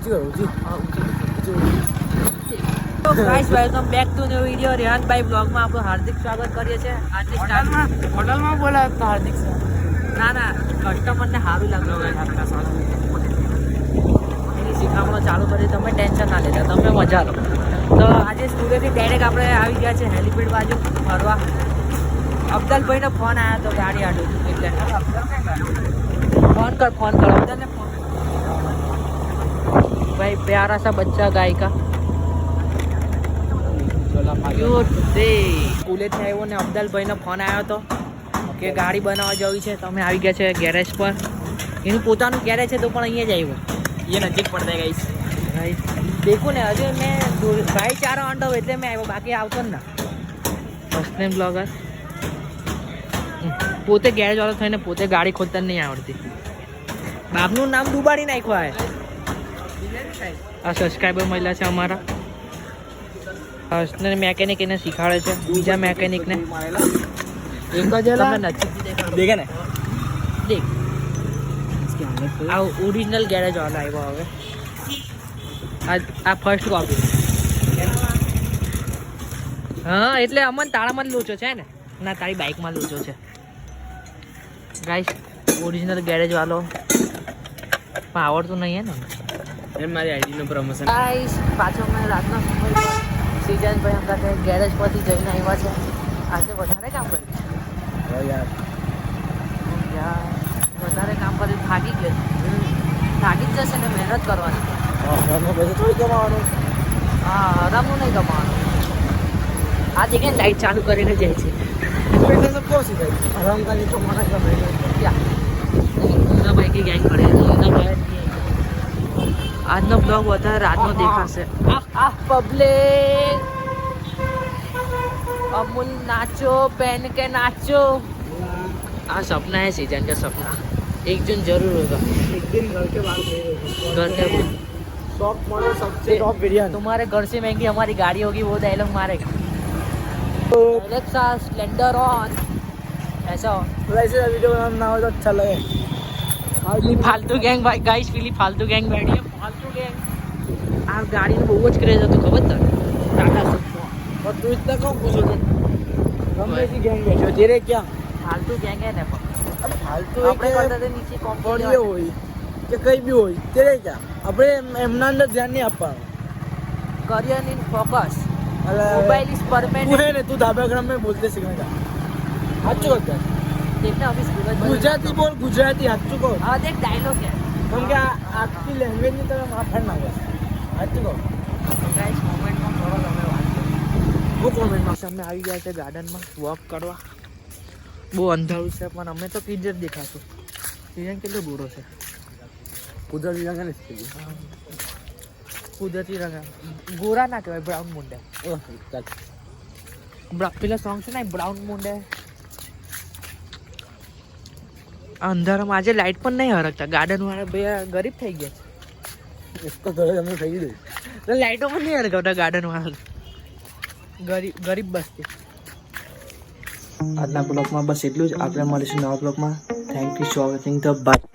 તો guys welcome back to new video. રેહાનભાઈ બ્લોગમાં આપણું હાર્દિક સ્વાગત કરીએ છીએ. આજની હોટલમાં બોલા તો હાર્દિક સર. ના કસ્ટમરને સારું લાગ્યું એની શીખવણો ચાલુ કરી. તમે ટેન્શન ના લેતા, તમે મજા લો. તો આજે સ્ટુડિયોથી ડાયરેક્ટ આપણે આવી ગયા છે હેલીપેડ બાજુ ફરવા. અફદલભાઈનો ફોન આવ્યો તો ગાડી આડું એટલે ફોન કર અફદલને ફોન. भाई प्यारा सा बच्चा गाय का સ્કૂલેથી આવ્યો ને અફદલભાઈનો ફોન આવ્યો હતો કે ગાડી બનાવવા જવી છે. તમે આવી ગયા છે ગેરેજ પર. એનું પોતાનું ગેરેજ છે તો પણ અહીંયા જ આવ્યો. એ નજીક પડતા ગાઈસ. દેખો ને હજુ મેં ભાઈ ચારો અંડો એટલે મેં આવ્યો, બાકી આવતો ને. ફર્સ્ટ ટાઈમ બ્લોગર પોતે ગેરેજ વાળો થઈને પોતે ગાડી ખોદતા નહીં આવડતી. બાપનું નામ ડૂબાડી નાખ્યું. આ સબસ્ક્રાઈબર મળ્યા છે અમારા. પર્સનલ મેકેનિક એને શીખવાડે છે બીજા મેકેનિકને. એક જ દેખે ને દેખ આ ઓરિજિનલ ગેરેજ વાળો આવ્યો. હવે આ ફર્સ્ટ કોપી. હા એટલે અમને તાળામાં જ લોચો છે ને. ના તારી બાઇકમાં લોચો છે ગાઈસ. ઓરિજિનલ ગેરેજ વાળો પણ આવડતું નહીં હે ને. મારી આઈડીનું પ્રમોશન. ગાઈસ પાછો અમે રાતના સમય પર સિજનભાઈ અમારા ગેરેજ પરથી જઈને આવ્યા છે. આજે વધારે કામ કર્યું યાર. વધારે કામ કરી થાકી ગયો. થાકી જ જશે ને મહેનત કરવાની. હા હરામનું નહીં કમાવાનું. આ દેખે લાઈટ ચાલુ કરીને જાય છે. ભાઈ की गैंग खड़े हैं. આજનો બ્લોગ વધારે રાતનો દેખાશે. પબ્લિક अमूल नाचो पहन के नाचो. हाँ सपना है सीजन का सपना. एक दिन जरूर होगा. एक दिन घर के टॉप मॉडल सबसे टॉप वेरिएंट. तुम्हारे घर से महंगी हमारी गाड़ी होगी वो डायलॉग मारेगा. एलेक्सा स्प्लेंडर ऑन ऐसा हो. वैसे वीडियो बनाना ना हो तो अच्छा लगे. फालतू गैंग भाई गाइस પેલી ફાલતુ ગેંગ બેઠી. ફાલતુ ગેંગ આ ગાડીનો બહુ જ ક્રેઝ હતો ખબર તને. ટાટા સપો और तू इतना कौन पूछो तुम गमे की गैंग बैठो तेरे क्या फालतू गैंग है ને પણ फालतू આપણે કરતા તે નીચે કોમ્પોડિયો હોય કે કઈ બી હોય તેરે क्या આપણે એમના અંદર ધ્યાન નહીં આપવાનું. करियर इन फोकस अरे मोबाइल इज तू परमानेंट. है ना तू धाबाग्राम में बोलते सीखने का हाचू कर देखना अभी सूरज गुजराती बोल गुजराती हाचू को हाँ देख डायलॉग है हम क्या आपकी लैंग्वेज ની तरफ માફર ના હોય હાચુ को गाइस मोमेंटમાં થોડો તમે વાત वो कमेंटમાં અમે આવી ગયા છે ગાર્ડનમાં વોક કરવા. બહુ અંધારું છે પણ અમે તો ક્લિયર દેખાશું. સિઝન કેટલો ગોરો છે. કુદરતી રંગ ને કુદરતી રંગ ગોરા ના કહેવાય, બ્રાઉન મુંડે. પેલા સોંગ છે ને બ્રાઉન મુંડે. અંધારામાં આજે લાઇટ પણ નહીં હરકતા. ગાર્ડન વાળા બે ગરીબ થઈ ગયા છે. इसको ઘરે અમે થઈ ગઈ લાઇટો પણ નહીં હરકતા ગાર્ડન વાળા. ગરીબ બસ્તી. આજના બ્લોગમાં બસ એટલું જ. આપણે મળીશું નવા બ્લોગમાં. Thank you for watching the by.